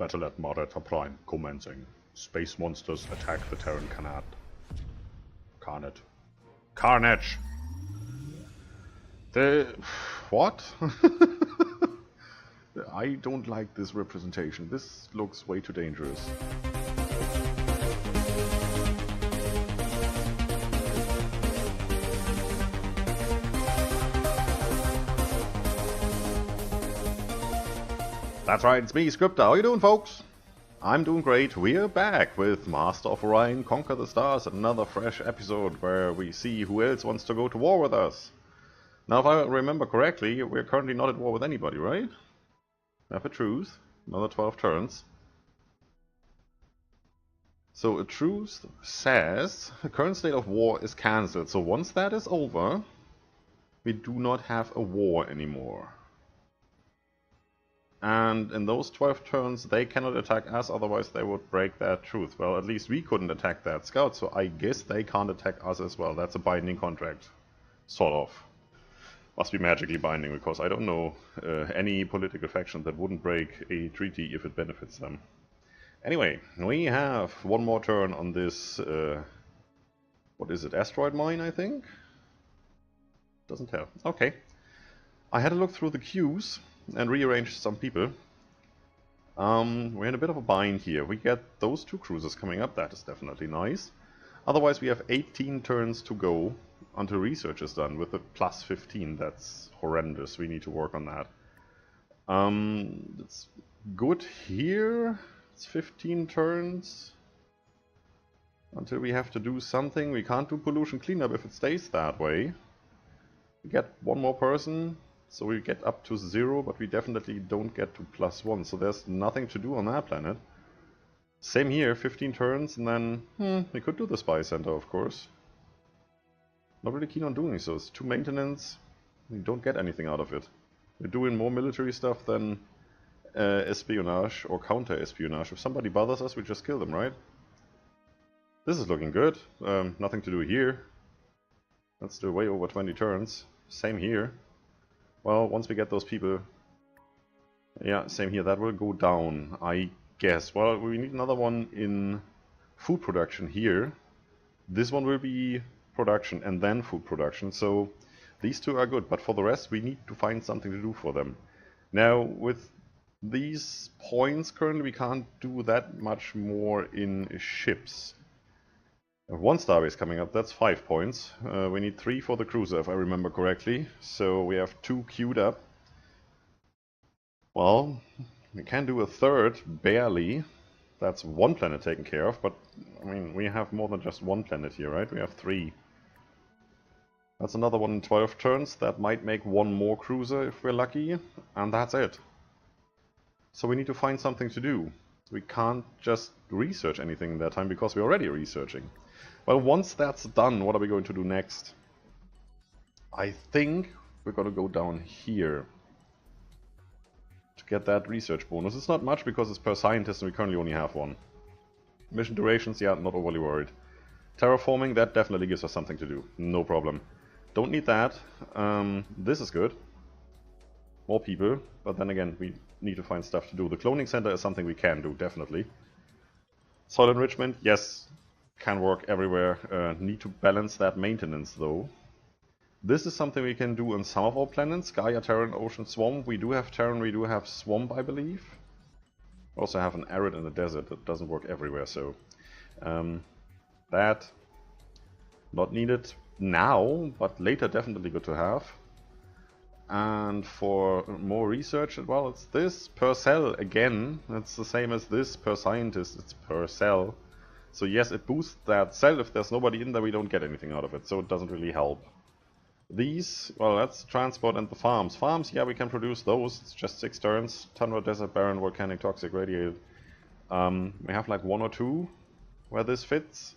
Battle at Moderator Prime commencing. Space monsters attack the Terran Carnage. What? I don't like this representation. This looks way too dangerous. That's right, it's me, Scryptar. How you doing, folks? I'm doing great. We're back with Master of Orion, Conquer the Stars, another fresh episode where we see who else wants to go to war with us. Now, if I remember correctly, we're currently not at war with anybody, right? Have a truce. Another 12 turns. So a truce says the current state of war is cancelled. So once that is over, we do not have a war anymore. And in those 12 turns, they cannot attack us, otherwise they would break that truce. Well, at least we couldn't attack that scout, so I guess they can't attack us as well. That's a binding contract. Sort of. Must be magically binding, because I don't know any political faction that wouldn't break a treaty if it benefits them. Anyway, we have one more turn on this, what is it, asteroid mine, I think? Doesn't tell. Okay. I had a look through the queues and rearranged some people. We're in a bit of a bind here. We get those two cruisers coming up, that is definitely nice. Otherwise we have 18 turns to go until research is done with a plus 15. That's horrendous, we need to work on that. It's good here, it's 15 turns. Until we have to do something. We can't do pollution cleanup if it stays that way. We get one more person. So we get up to 0, but we definitely don't get to +1, so there's nothing to do on that planet. Same here, 15 turns, and then, we could do the spy center, of course. Not really keen on doing so. It's 2 maintenance, we don't get anything out of it. We're doing more military stuff than espionage or counter-espionage. If somebody bothers us, we just kill them, right? This is looking good. Nothing to do here. That's still way over 20 turns. Same here. Well, once we get those people... Yeah, same here, that will go down, I guess. Well, we need another one in food production here. This one will be production and then food production, so these two are good. But for the rest, we need to find something to do for them. Now, with these points currently, we can't do that much more in ships. One starbase coming up, that's 5 points. We need 3 for the cruiser, if I remember correctly. So we have 2 queued up. Well, we can do a third, barely. That's 1 planet taken care of, but I mean, we have more than just 1 planet here, right? We have 3. That's another one in 12 turns. That might make 1 more cruiser if we're lucky, and that's it. So we need to find something to do. We can't just research anything in that time because we're already researching. Well, once that's done, what are we going to do next? I think we're going to go down here to get that research bonus. It's not much because it's per scientist and we currently only have 1. Mission durations, yeah, not overly worried. Terraforming, that definitely gives us something to do. No problem. Don't need that. This is good. More people, but then again, we need to find stuff to do. The cloning center is something we can do, definitely. Soil enrichment, yes. Can work everywhere. Need to balance that maintenance though. This is something we can do on some of our planets. Gaia, Terran, Ocean, Swamp. We do have Terran, we do have Swamp, I believe. We also have an arid and a desert that doesn't work everywhere, so... that... not needed now, but later definitely good to have. And for more research, well, it's this per cell again. It's the same as this per scientist, it's per cell. So yes, it boosts that cell. If there's nobody in there, we don't get anything out of it, so it doesn't really help. These, well, that's transport and the farms. Farms, yeah, we can produce those. It's just 6 turns. Tundra, desert, barren, volcanic, toxic, radiated. We have like 1 or 2 where this fits.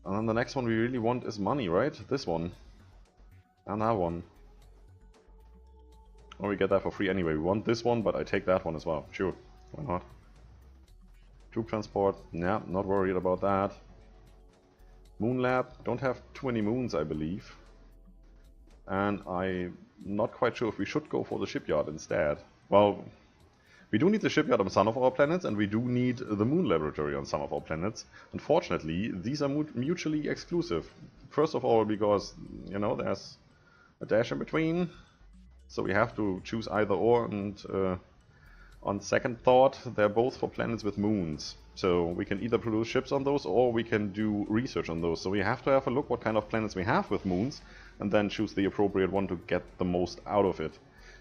And then the next one we really want is money, right? This one. And that one. Or we get that for free anyway. We want this one, but I take that one as well. Sure, why not? Troop transport, yeah, not worried about that. Moon lab, don't have too many moons, I believe. And I'm not quite sure if we should go for the shipyard instead. Well, We do need the shipyard on some of our planets, and we do need the moon laboratory on some of our planets. Unfortunately, these are mutually exclusive. First of all, because, you know, there's a dash in between, so we have to choose either or, and on second thought, they're both for planets with moons. So we can either produce ships on those, or we can do research on those. So we have to have a look what kind of planets we have with moons, and then choose the appropriate one to get the most out of it.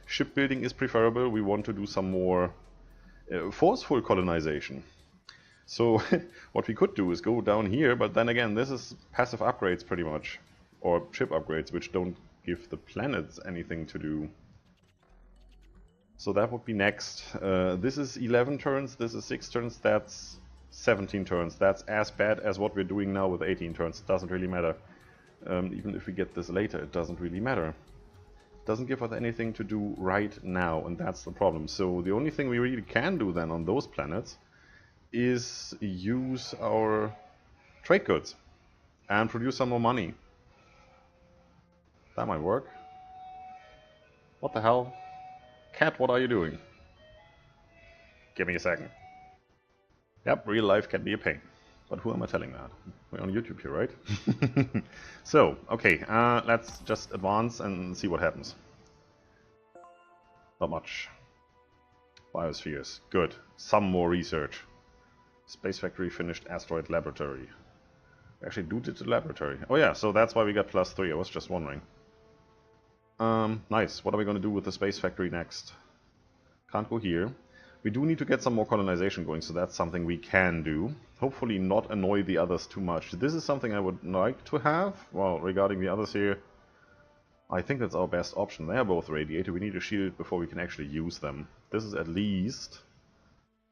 Shipbuilding is preferable. We want to do some more forceful colonization. So what we could do is go down here, but then again, this is passive upgrades pretty much, or ship upgrades, which don't give the planets anything to do. So that would be next. This is 11 turns, this is 6 turns, that's 17 turns. That's as bad as what we're doing now with 18 turns. It doesn't really matter. Even if we get this later, it doesn't really matter. Doesn't give us anything to do right now, and that's the problem. So the only thing we really can do then on those planets is use our trade goods and produce some more money. That might work. What the hell? Cat, what are you doing? Give me a second. Yep, real life can be a pain. But who am I telling that? We're on YouTube here, right? So, okay, let's just advance and see what happens. Not much. Biospheres, good. Some more research. Space factory finished, asteroid laboratory. We actually did the laboratory. Oh yeah, so that's why we got +3, I was just wondering. Nice, what are we going to do with the space factory next? Can't go here. We do need to get some more colonization going, so that's something we can do. Hopefully not annoy the others too much. This is something I would like to have. Well, regarding the others here, I think that's our best option. They are both radiated. We need a shield before we can actually use them. This is at least,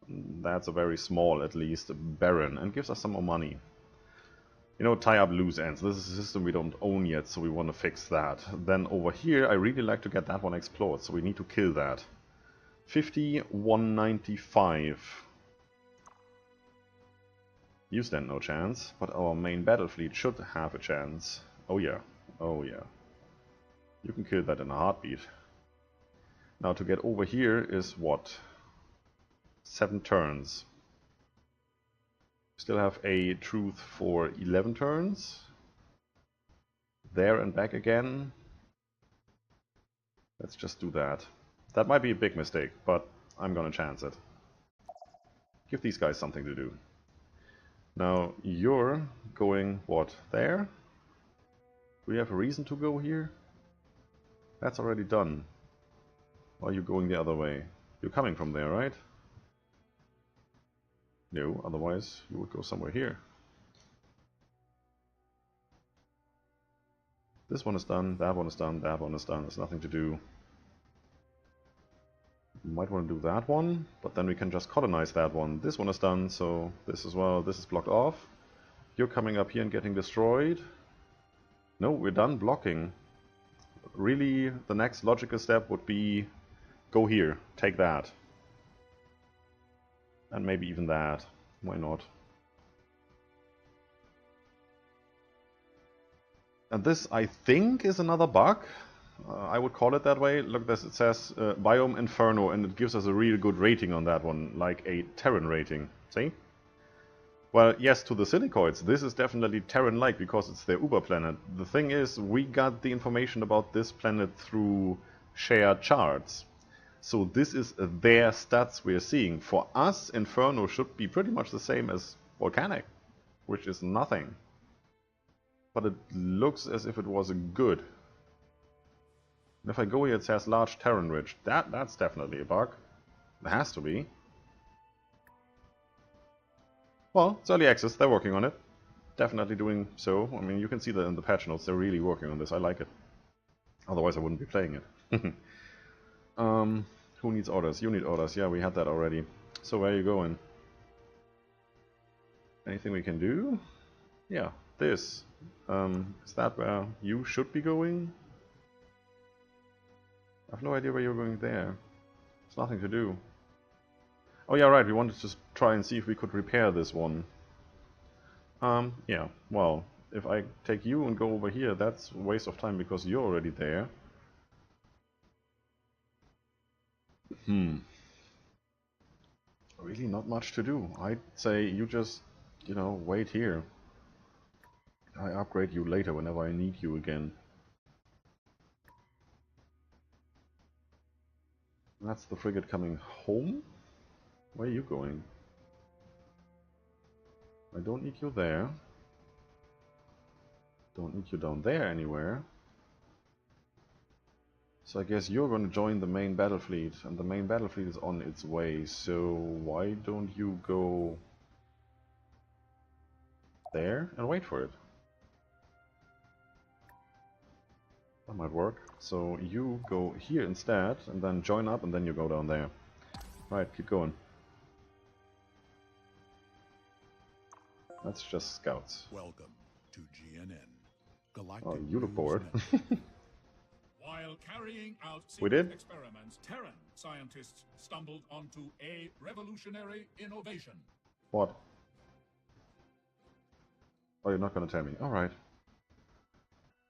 that's a very small at least, barren, and gives us some more money. You know, tie up loose ends. This is a system we don't own yet, so we want to fix that. Then over here, I really like to get that one explored, so we need to kill that. 50, 195. You stand no chance, but our main battle fleet should have a chance. Oh yeah, oh yeah. You can kill that in a heartbeat. Now to get over here is what? 7 turns. Still have a truth for 11 turns. There and back again. Let's just do that. That might be a big mistake, but I'm gonna chance it. Give these guys something to do. Now, you're going, what, there? Do we have a reason to go here? That's already done. Or are you going the other way? You're coming from there, right? No, otherwise you would go somewhere here. This one is done, that one is done, that one is done. There's nothing to do. Might want to do that one, but then we can just colonize that one. This one is done, so this as well. This is blocked off. You're coming up here and getting destroyed. No, we're done blocking. Really, the next logical step would be go here, take that. And maybe even that. Why not? And this, I think, is another bug. I would call it that way. Look, this it says Biome Inferno, and it gives us a real good rating on that one, like a Terran rating. See? Well, yes, to the Silicoids, this is definitely Terran-like because it's their Uber planet. The thing is, we got the information about this planet through shared charts. So this is their stats we're seeing. For us, Inferno should be pretty much the same as Volcanic, which is nothing. But it looks as if it was a good. And if I go here, it says large Terran ridge. That's definitely a bug. It has to be. Well, it's early access, they're working on it. Definitely doing so. I mean, you can see that in the patch notes, they're really working on this. I like it. Otherwise I wouldn't be playing it. Who needs orders? You need orders. Yeah, we had that already. So where are you going? Anything we can do? Yeah, this. Is that where you should be going? I have no idea where you're going there. There's nothing to do. Oh yeah, right, we wanted to try and see if we could repair this one. Yeah, well, if I take you and go over here, that's a waste of time because you're already there. really not much to do. I'd say you just, you know, wait here. I upgrade you later whenever I need you again. That's the frigate coming home? Where are you going? I don't need you there. Don't need you down there anywhere. So I guess you're going to join the main battle fleet, and the main battle fleet is on its way, so why don't you go there and wait for it? That might work. So you go here instead, and then join up, and then you go down there. Right, keep going. That's just scouts. Welcome to GNN. Galactic Oh, you look bored. While carrying out We secret did? experiments, Terran scientists stumbled onto a revolutionary innovation. What? Oh, you're not gonna tell me. Alright.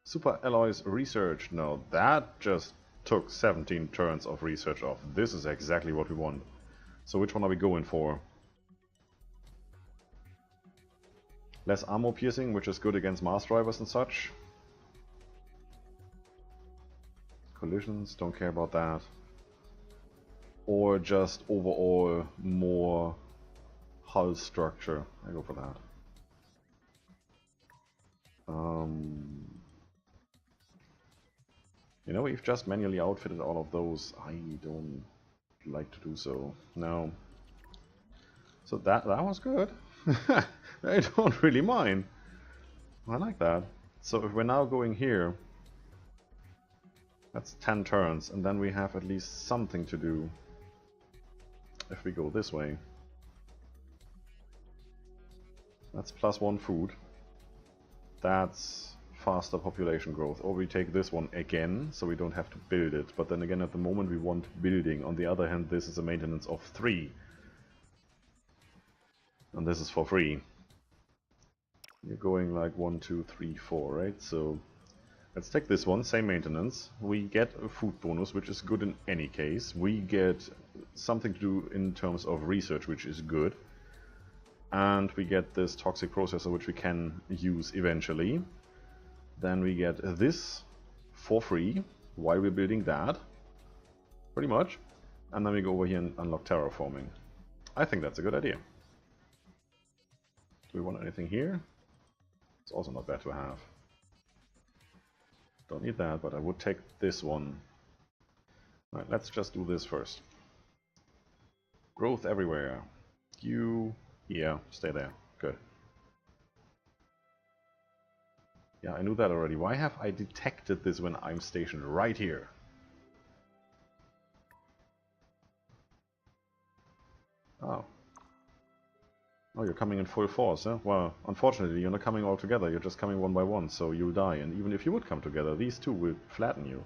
Super alloys research. No, that just took 17 turns of research off. This is exactly what we want. So which one are we going for? Less armor piercing, which is good against Mars drivers and such. Collisions, don't care about that. Or just overall more hull structure. I go for that. You know, we've just manually outfitted all of those. I don't like to do so. No. So that was good. I don't really mind. I like that. So if we're now going here, that's 10 turns, and then we have at least something to do if we go this way. That's +1 food. That's faster population growth. Or we take this one again, so we don't have to build it. But then again, at the moment we want building. On the other hand, this is a maintenance of 3. And this is for free. You're going like 1, 2, 3, 4, right? So let's take this one, same maintenance. We get a food bonus, which is good in any case. We get something to do in terms of research, which is good. And we get this toxic processor, which we can use eventually. Then we get this for free while we're building that. Pretty much. And then we go over here and unlock terraforming. I think that's a good idea. Do we want anything here? It's also not bad to have. Don't need that, but I would take this one. Alright, let's just do this first. Growth everywhere. You... yeah, stay there. Good. Yeah, I knew that already. Why have I detected this when I'm stationed right here? Oh. Oh, you're coming in full force, huh? Well, unfortunately, you're not coming all together. You're just coming one by one, so you'll die. And even if you would come together, these two will flatten you.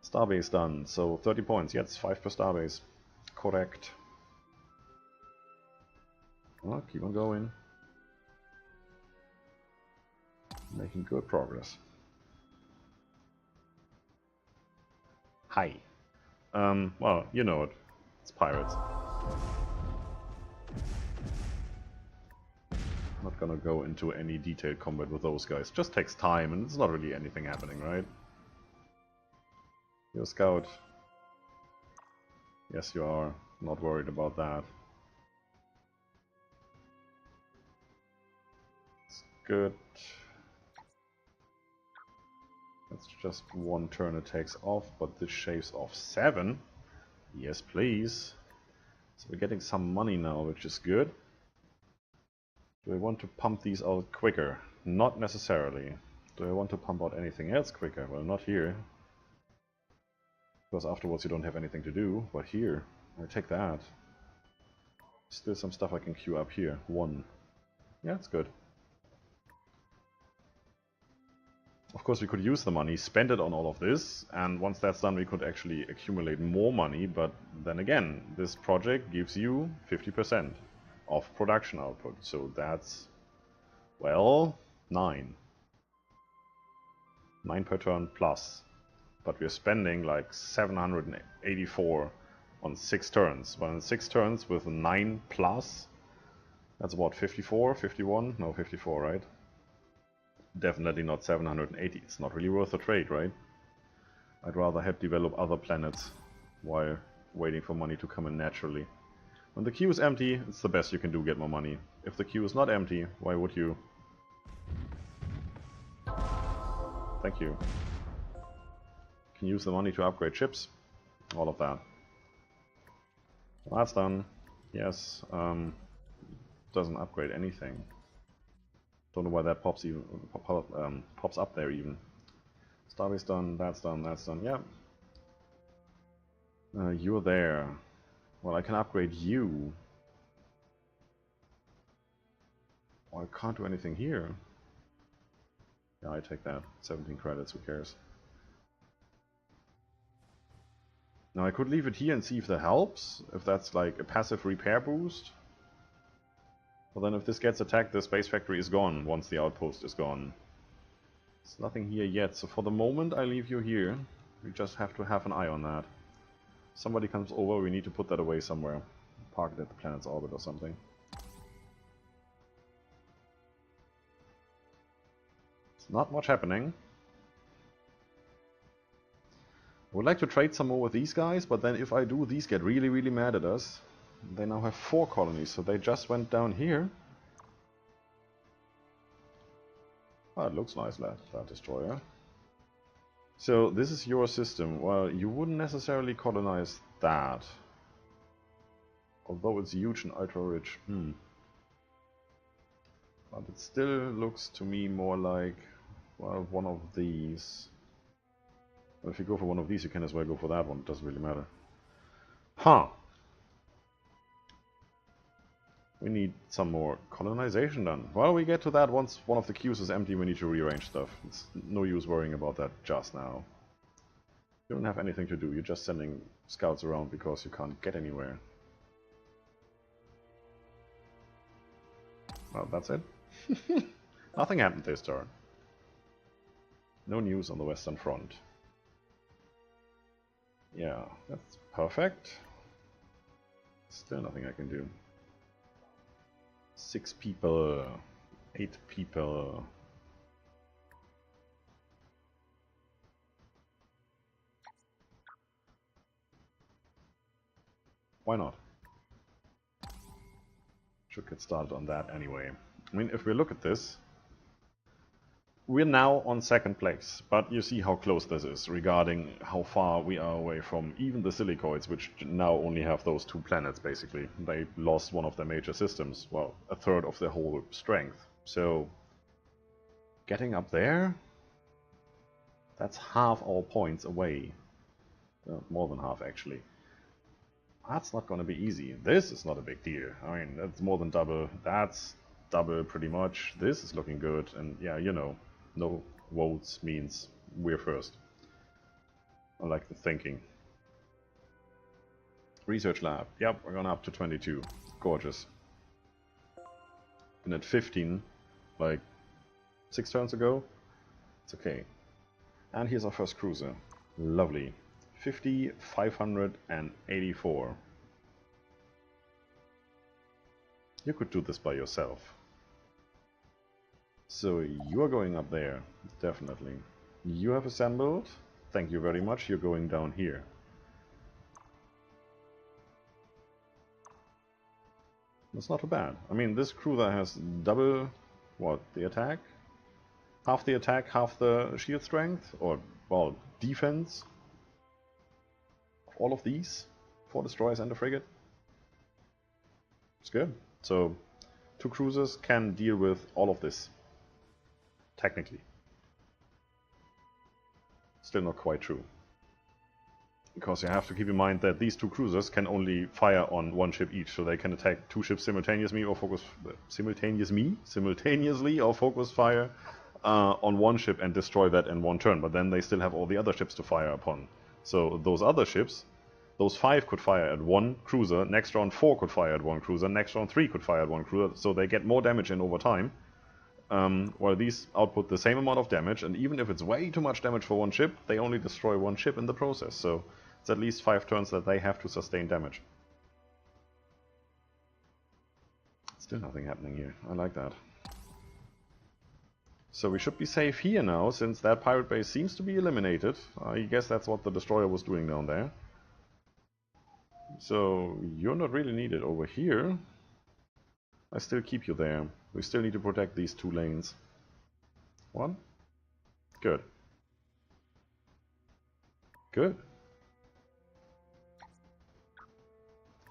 Starbase done. So 30 points. Yes, 5 per starbase. Correct. Well, keep on going. Making good progress. Hi. Well, you know it. It's pirates. Not gonna go into any detailed combat with those guys. Just takes time and it's not really anything happening, right? You're a scout. Yes, you are. Not worried about that. It's good. That's just 1 turn it takes off, but this shaves off 7. Yes, please. So we're getting some money now, which is good. Do I want to pump these out quicker? Not necessarily. Do I want to pump out anything else quicker? Well, not here. Because afterwards you don't have anything to do. But here, I take that. Still some stuff I can queue up here. 1. Yeah, it's good. Of course we could use the money, spend it on all of this, and once that's done we could actually accumulate more money, but then again, this project gives you 50% of production output, so that's, well, 9. 9 per turn plus. But we're spending like 784 on 6 turns. But in 6 turns with 9 plus, that's what, 54, 51? No, 54, right? Definitely not 780. It's not really worth a trade, right? I'd rather help develop other planets while waiting for money to come in naturally. When the queue is empty, it's the best you can do, get more money. If the queue is not empty, why would you? Thank you. Can use the money to upgrade ships. All of that. Well, that's done. Yes. Doesn't upgrade anything. Don't know why that pops even pops up there even. Starbase done. That's done. That's done. Yeah. You're there. Well, I can upgrade you. Well, I can't do anything here. Yeah, I take that. 17 credits. Who cares? Now I could leave it here and see if that helps, if that's like a passive repair boost. But then if this gets attacked, the space factory is gone once the outpost is gone. There's nothing here yet, so for the moment I leave you here. We just have to have an eye on that. If somebody comes over, we need to put that away somewhere. Park it at the planet's orbit or something. It's not much happening. I would like to trade some more with these guys, but then if I do, these get really, really mad at us. They now have 4 colonies, so they just went down here. Oh, it looks nice, that destroyer. So, this is your system. Well, you wouldn't necessarily colonize that. Although it's huge and ultra-rich. But it still looks to me more like, well, one of these. Well, if you go for one of these, you can as well go for that one. It doesn't really matter. Huh. We need some more colonization done. Well, we get to that once one of the queues is empty. We need to rearrange stuff. It's no use worrying about that just now. You don't have anything to do. You're just sending scouts around because you can't get anywhere. Well, that's it. Nothing happened this turn. No news on the Western Front. Yeah, that's perfect. Still nothing I can do. 6 people, 8 people. Why not? Should get started on that anyway. I mean, if we look at this, we're now on 2nd place, but you see how close this is regarding how far we are away from even the Silicoids, which now only have those 2 planets, basically. They lost one of their major systems, well, a third of their whole strength. So, getting up there, that's half our points away. More than half, actually. That's not going to be easy. This is not a big deal. I mean, that's more than double. That's double, pretty much. This is looking good, and yeah, you know. No votes means we're first. I like the thinking. Research lab. Yep, we're going up to 22. Gorgeous. And at 15, like 6 turns ago, it's okay. And here's our first cruiser. Lovely. 50,584. You could do this by yourself. So you are going up there, definitely. You have assembled. Thank you very much. You're going down here. That's not too bad. I mean, this cruiser has double, what, the attack? Half the attack, half the shield strength, or, well, defense. All of these, 4 destroyers and a frigate. It's good. So, 2 cruisers can deal with all of this. Technically. Still not quite true. Because you have to keep in mind that these 2 cruisers can only fire on 1 ship each, so they can attack 2 ships simultaneously or focus simultaneously or focus fire on 1 ship and destroy that in 1 turn. But then they still have all the other ships to fire upon. So those other ships, those 5 could fire at 1 cruiser, next round 4 could fire at 1 cruiser, next round 3 could fire at 1 cruiser, so they get more damage in over time. While these output the same amount of damage, and even if it's way too much damage for 1 ship, they only destroy 1 ship in the process. So It's at least 5 turns that they have to sustain damage. Still nothing happening here. I like that. So we should be safe here now, since that pirate base seems to be eliminated. I guess that's what the destroyer was doing down there. So you're not really needed over here. I still keep you there. We still need to protect these 2 lanes. 1. Good. Good.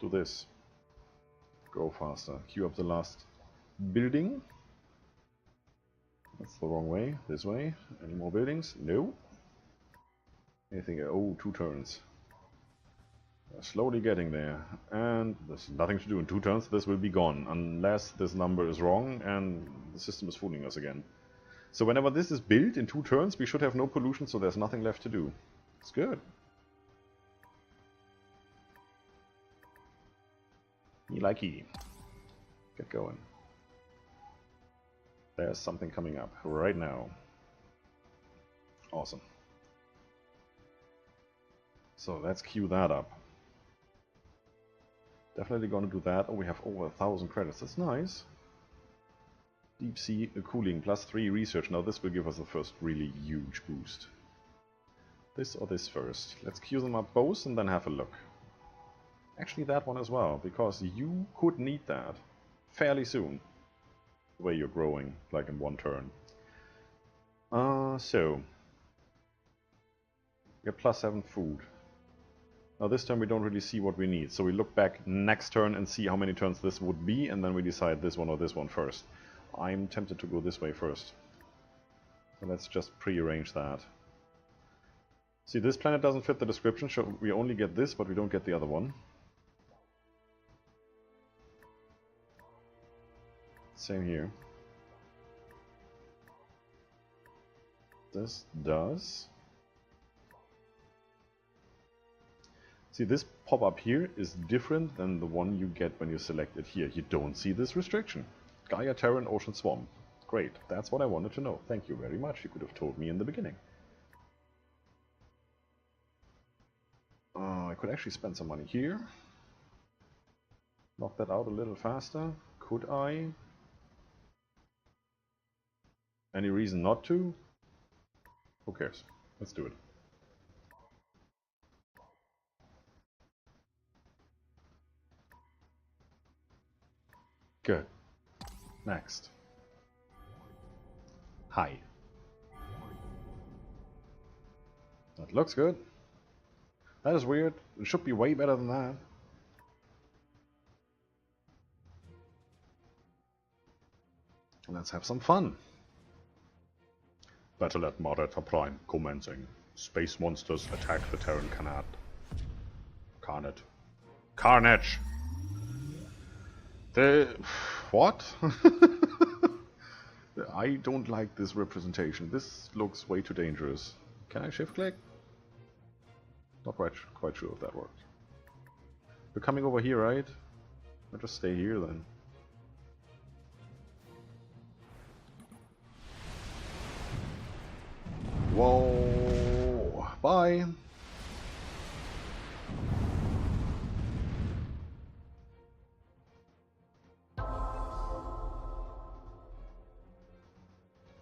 Do this. Go faster. Queue up the last building. That's the wrong way. This way. Any more buildings? No. Anything? Oh, 2 turns. We're slowly getting there. And there's nothing to do in 2 turns. This will be gone. Unless this number is wrong and the system is fooling us again. So whenever this is built in 2 turns, we should have no pollution, so there's nothing left to do. It's good. Likey. Get going. There's something coming up right now. Awesome. So let's queue that up. Definitely gonna do that. Oh, we have over 1,000 credits. That's nice. Deep sea cooling plus 3 research. Now this will give us the first really huge boost. This or this first. Let's queue them up both and then have a look. Actually that one as well, because you could need that fairly soon. The way you're growing, like in 1 turn. So get plus 7 food. Now this turn we don't really see what we need, so we look back next turn and see how many turns this would be, and then we decide this one or this one first. I'm tempted to go this way first. So let's just prearrange that. See, this planet doesn't fit the description, so we only get this, but we don't get the other one. Same here. This does. See, this pop-up here is different than the one you get when you select it here. You don't see this restriction. Gaia, Terran, Ocean, Swamp. Great, that's what I wanted to know. Thank you very much. You could have told me in the beginning. I could actually spend some money here. Knock that out a little faster. Could I? Any reason not to? Who cares? Let's do it. Good. Next. Hi. That looks good. That is weird. It should be way better than that. Let's have some fun. Battle at Marata Prime commencing. Space monsters attack the Terran Carnage. Carnage! What? I don't like this representation. This looks way too dangerous. Can I shift click? Not quite sure if that works. We're coming over here, right? I'll just stay here then. Whoa! Bye!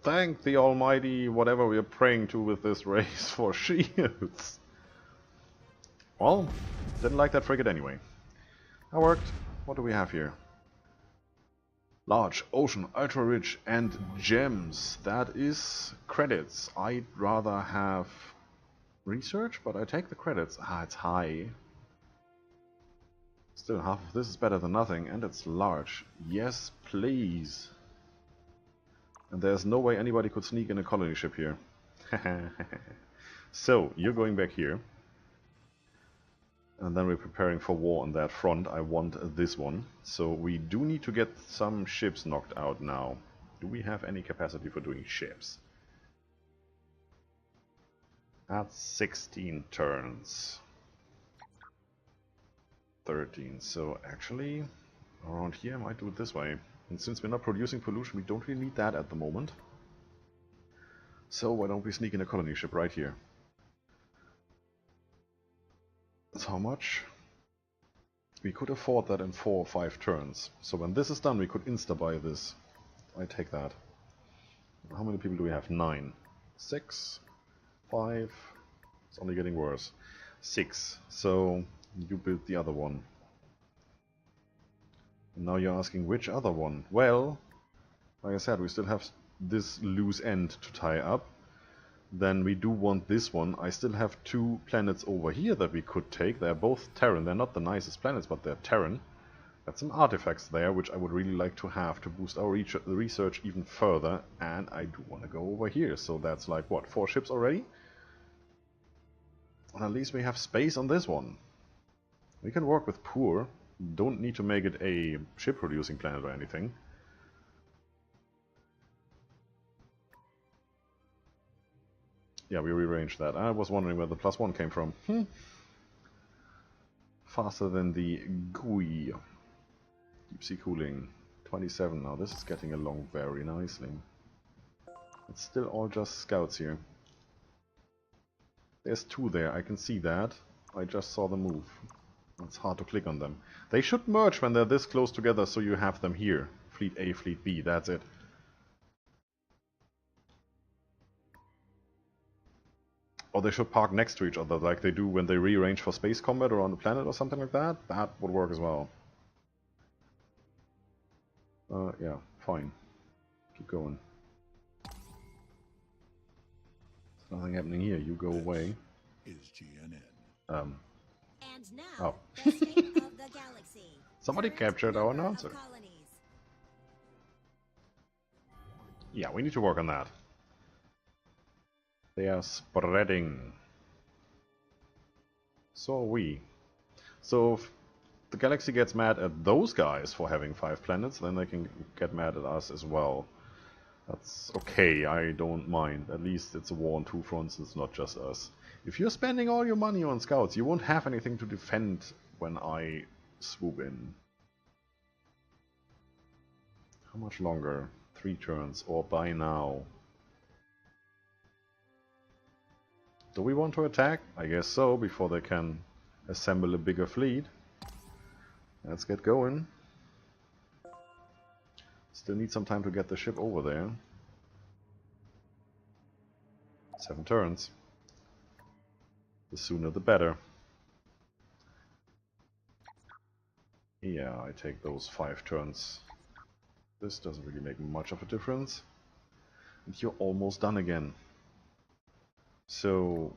Thank the almighty whatever we are praying to with this race for shields. Well, didn't like that frigate anyway. That worked. What do we have here? Large, ocean, ultra rich, and gems. That is credits. I'd rather have research, but I take the credits. Ah, it's high. Still, half of this is better than nothing, and it's large. Yes, please. And there's no way anybody could sneak in a colony ship here. So, you're going back here. And then we're preparing for war on that front. I want this one. So we do need to get some ships knocked out now. Do we have any capacity for doing ships? That's 16 turns. 13. So actually, around here I might do it this way. And since we're not producing pollution, we don't really need that at the moment. So why don't we sneak in a colony ship right here? That's how much? We could afford that in 4 or 5 turns. So when this is done, we could insta-buy this. I take that. How many people do we have? 9. 6. 5. It's only getting worse. 6. So you build the other one. And now you're asking which other one? Well, like I said, we still have this loose end to tie up. Then we do want this one. I still have 2 planets over here that we could take. They're both Terran. They're not the nicest planets, but they're Terran. Got some artifacts there, which I would really like to have to boost our research even further. And I do want to go over here. So that's like, what, 4 ships already? And at least we have space on this one. We can work with poor. Don't need to make it a ship-producing planet or anything. Yeah, we rearranged that. I was wondering where the +1 came from. Faster than the GUI. Deep sea cooling. 27 now. This is getting along very nicely. It's still all just scouts here. There's 2 there, I can see that. I just saw the move. It's hard to click on them. They should merge when they're this close together, so you have them here. Fleet A, Fleet B, that's it. Or they should park next to each other, like they do when they rearrange for space combat or on the planet or something like that. That would work as well. Yeah, fine. Keep going. There's nothing happening here, you go away. Is GNN. Um, And now, Oh. the state of the galaxy. Somebody Current captured our number of announcer. colonies. Yeah, we need to work on that. They are spreading. So are we. So if the galaxy gets mad at those guys for having 5 planets, then they can get mad at us as well. That's okay, I don't mind. At least it's a war on 2 fronts, it's not just us. If you're spending all your money on scouts, you won't have anything to defend when I swoop in. How much longer? 3 turns, or by now? Do we want to attack? I guess so, before they can assemble a bigger fleet. Let's get going. Still need some time to get the ship over there. 7 turns. The sooner the better. Yeah, I take those 5 turns. This doesn't really make much of a difference. And you're almost done again. So,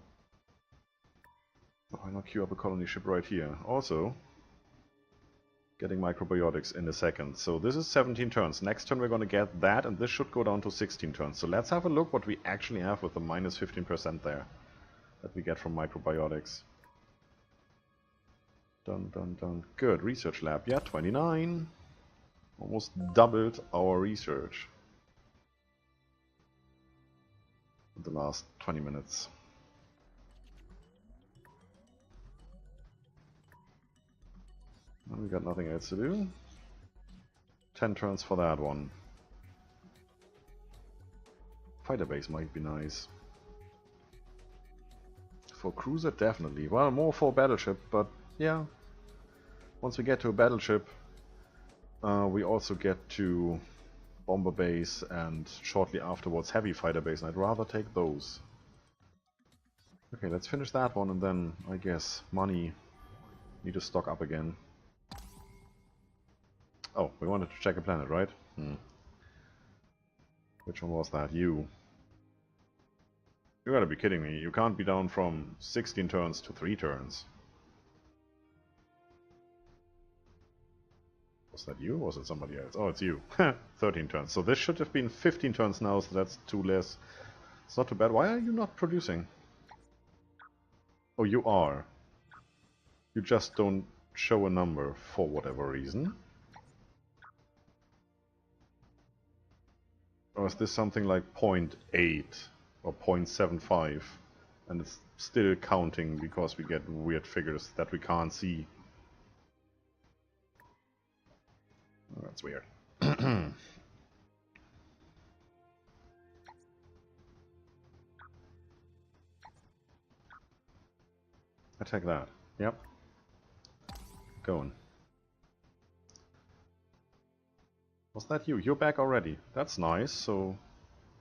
why not queue up a colony ship right here? Also, getting microbiotics in a second. So this is 17 turns. Next turn we're going to get that, and this should go down to 16 turns. So let's have a look what we actually have with the minus 15% there that we get from microbiotics. Dun dun dun. Good. Research lab. Yeah, 29. Almost doubled our research in the last 20 minutes. And we got nothing else to do. 10 turns for that one. Fighter base might be nice. For cruiser, definitely. Well, more for battleship, but yeah. Once we get to a battleship, we also get to bomber base and shortly afterwards heavy fighter base, and I'd rather take those. Okay, let's finish that one, and then I guess money. Need to stock up again. Oh, we wanted to check a planet, right? Which one was that? You. You gotta be kidding me. You can't be down from 16 turns to 3 turns. Was that you or was it somebody else? Oh, it's you. 13 turns. So this should have been 15 turns now, so that's 2 less. It's not too bad. Why are you not producing? Oh, you are. You just don't show a number for whatever reason. Or is this something like 0.8 or 0.75 and it's still counting because we get weird figures that we can't see? Oh, that's weird. Attack that. Yep. Going. Was that you? You're back already. That's nice, so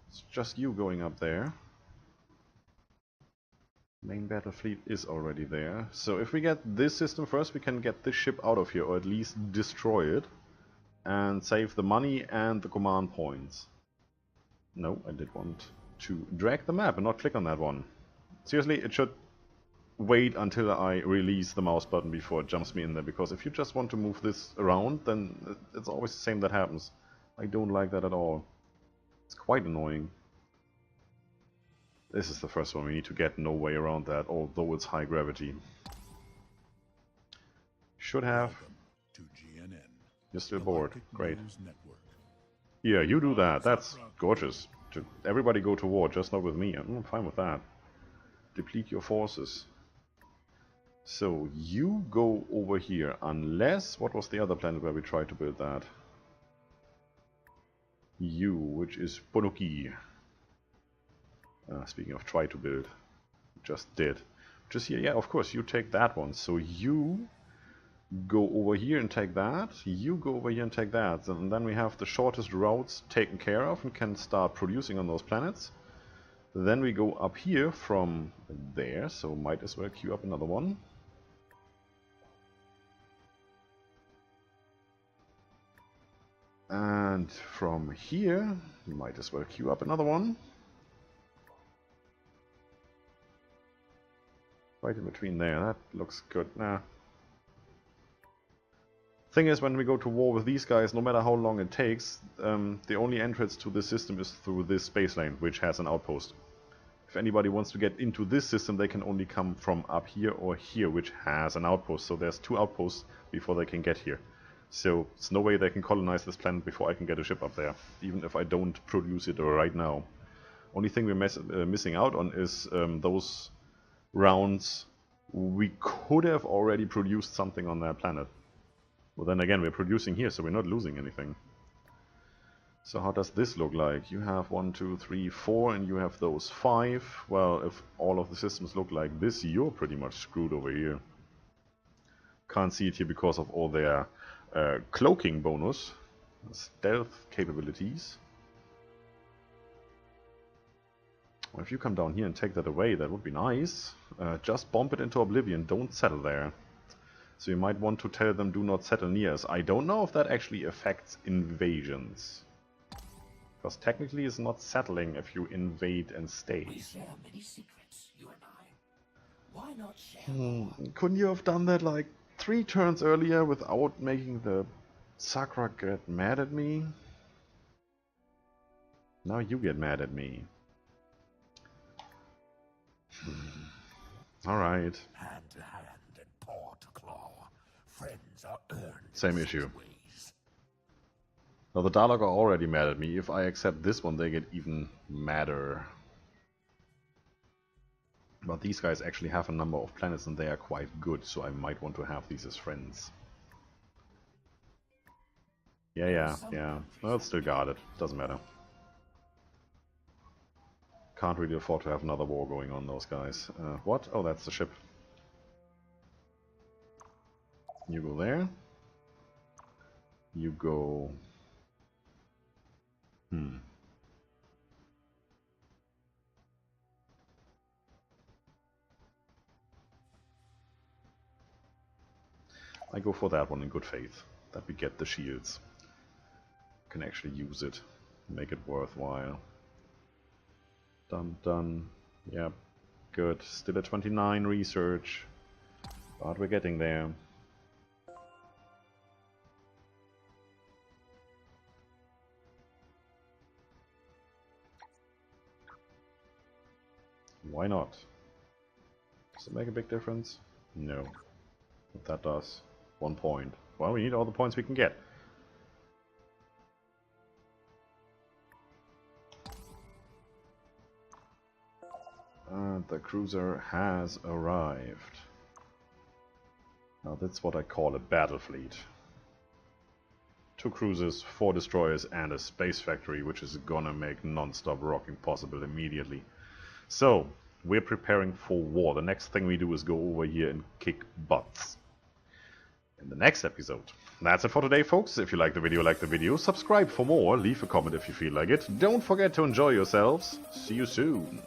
it's just you going up there. Main battle fleet is already there. So if we get this system first, we can get this ship out of here, or at least destroy it. And save the money and the command points. No, I did want to drag the map and not click on that one. Seriously, it should wait until I release the mouse button before it jumps me in there, because if you just want to move this around, then it's always the same that happens. I don't like that at all. It's quite annoying. This is the first one we need to get, no way around that, although it's high gravity. Should have. Welcome to GNN. You're still bored. Galactic Great. News Network. Yeah, you do that. That's gorgeous. Everybody go to war, just not with me. I'm fine with that. Deplete your forces. So, you go over here, unless... What was the other planet where we tried to build that? You, which is Bonoki. Speaking of try to build. Just did. Just here, yeah, of course, you take that one. So you go over here and take that. You go over here and take that. And then we have the shortest routes taken care of and can start producing on those planets. Then we go up here from there, so might as well queue up another one. And from here, might as well queue up another one. Right in between there, that looks good. Nah. Thing is, when we go to war with these guys, no matter how long it takes, the only entrance to this system is through this space lane, which has an outpost. If anybody wants to get into this system, they can only come from up here or here, which has an outpost. So there's 2 outposts before they can get here. So there's no way they can colonize this planet before I can get a ship up there, even if I don't produce it right now. Only thing we're missing out on is those rounds. We could have already produced something on that planet. Well, then again, we're producing here, so we're not losing anything. So how does this look like? You have 1, 2, 3, 4, and you have those 5. Well, if all of the systems look like this, you're pretty much screwed over here. Can't see it here because of all their cloaking bonus, stealth capabilities. Well, if you come down here and take that away, that would be nice. Just bomb it into oblivion, don't settle there. So you might want to tell them do not settle near us. I don't know if that actually affects invasions. Because technically it's not settling if you invade and stay. We share many secrets, you and I. Why not share? Couldn't you have done that like 3 turns earlier without making the Sakra get mad at me? Now you get mad at me. Alright. Hand to hand and paw to claw. Friends are earned. Same issue. Now the Dalek are already mad at me. If I accept this one, they get even madder. But these guys actually have a number of planets and they are quite good, so I might want to have these as friends. Yeah. Well, it's still guarded. Doesn't matter. Can't really afford to have another war going on, those guys. What? Oh, that's the ship. You go there. You go... I go for that one in good faith, that we get the shields. Can actually use it, make it worthwhile. Done. Yep, good. Still at 29 research, but we're getting there. Why not? Does it make a big difference? No. But that does. 1 point. Well, we need all the points we can get. And the cruiser has arrived. Now that's what I call a battle fleet. 2 cruisers, 4 destroyers and a space factory, which is gonna make non-stop rocking possible immediately. So, we're preparing for war. The next thing we do is go over here and kick butts. In the next episode. That's it for today, folks. If you like the video, subscribe for more, leave a comment if you feel like it. Don't forget to enjoy yourselves. See you soon.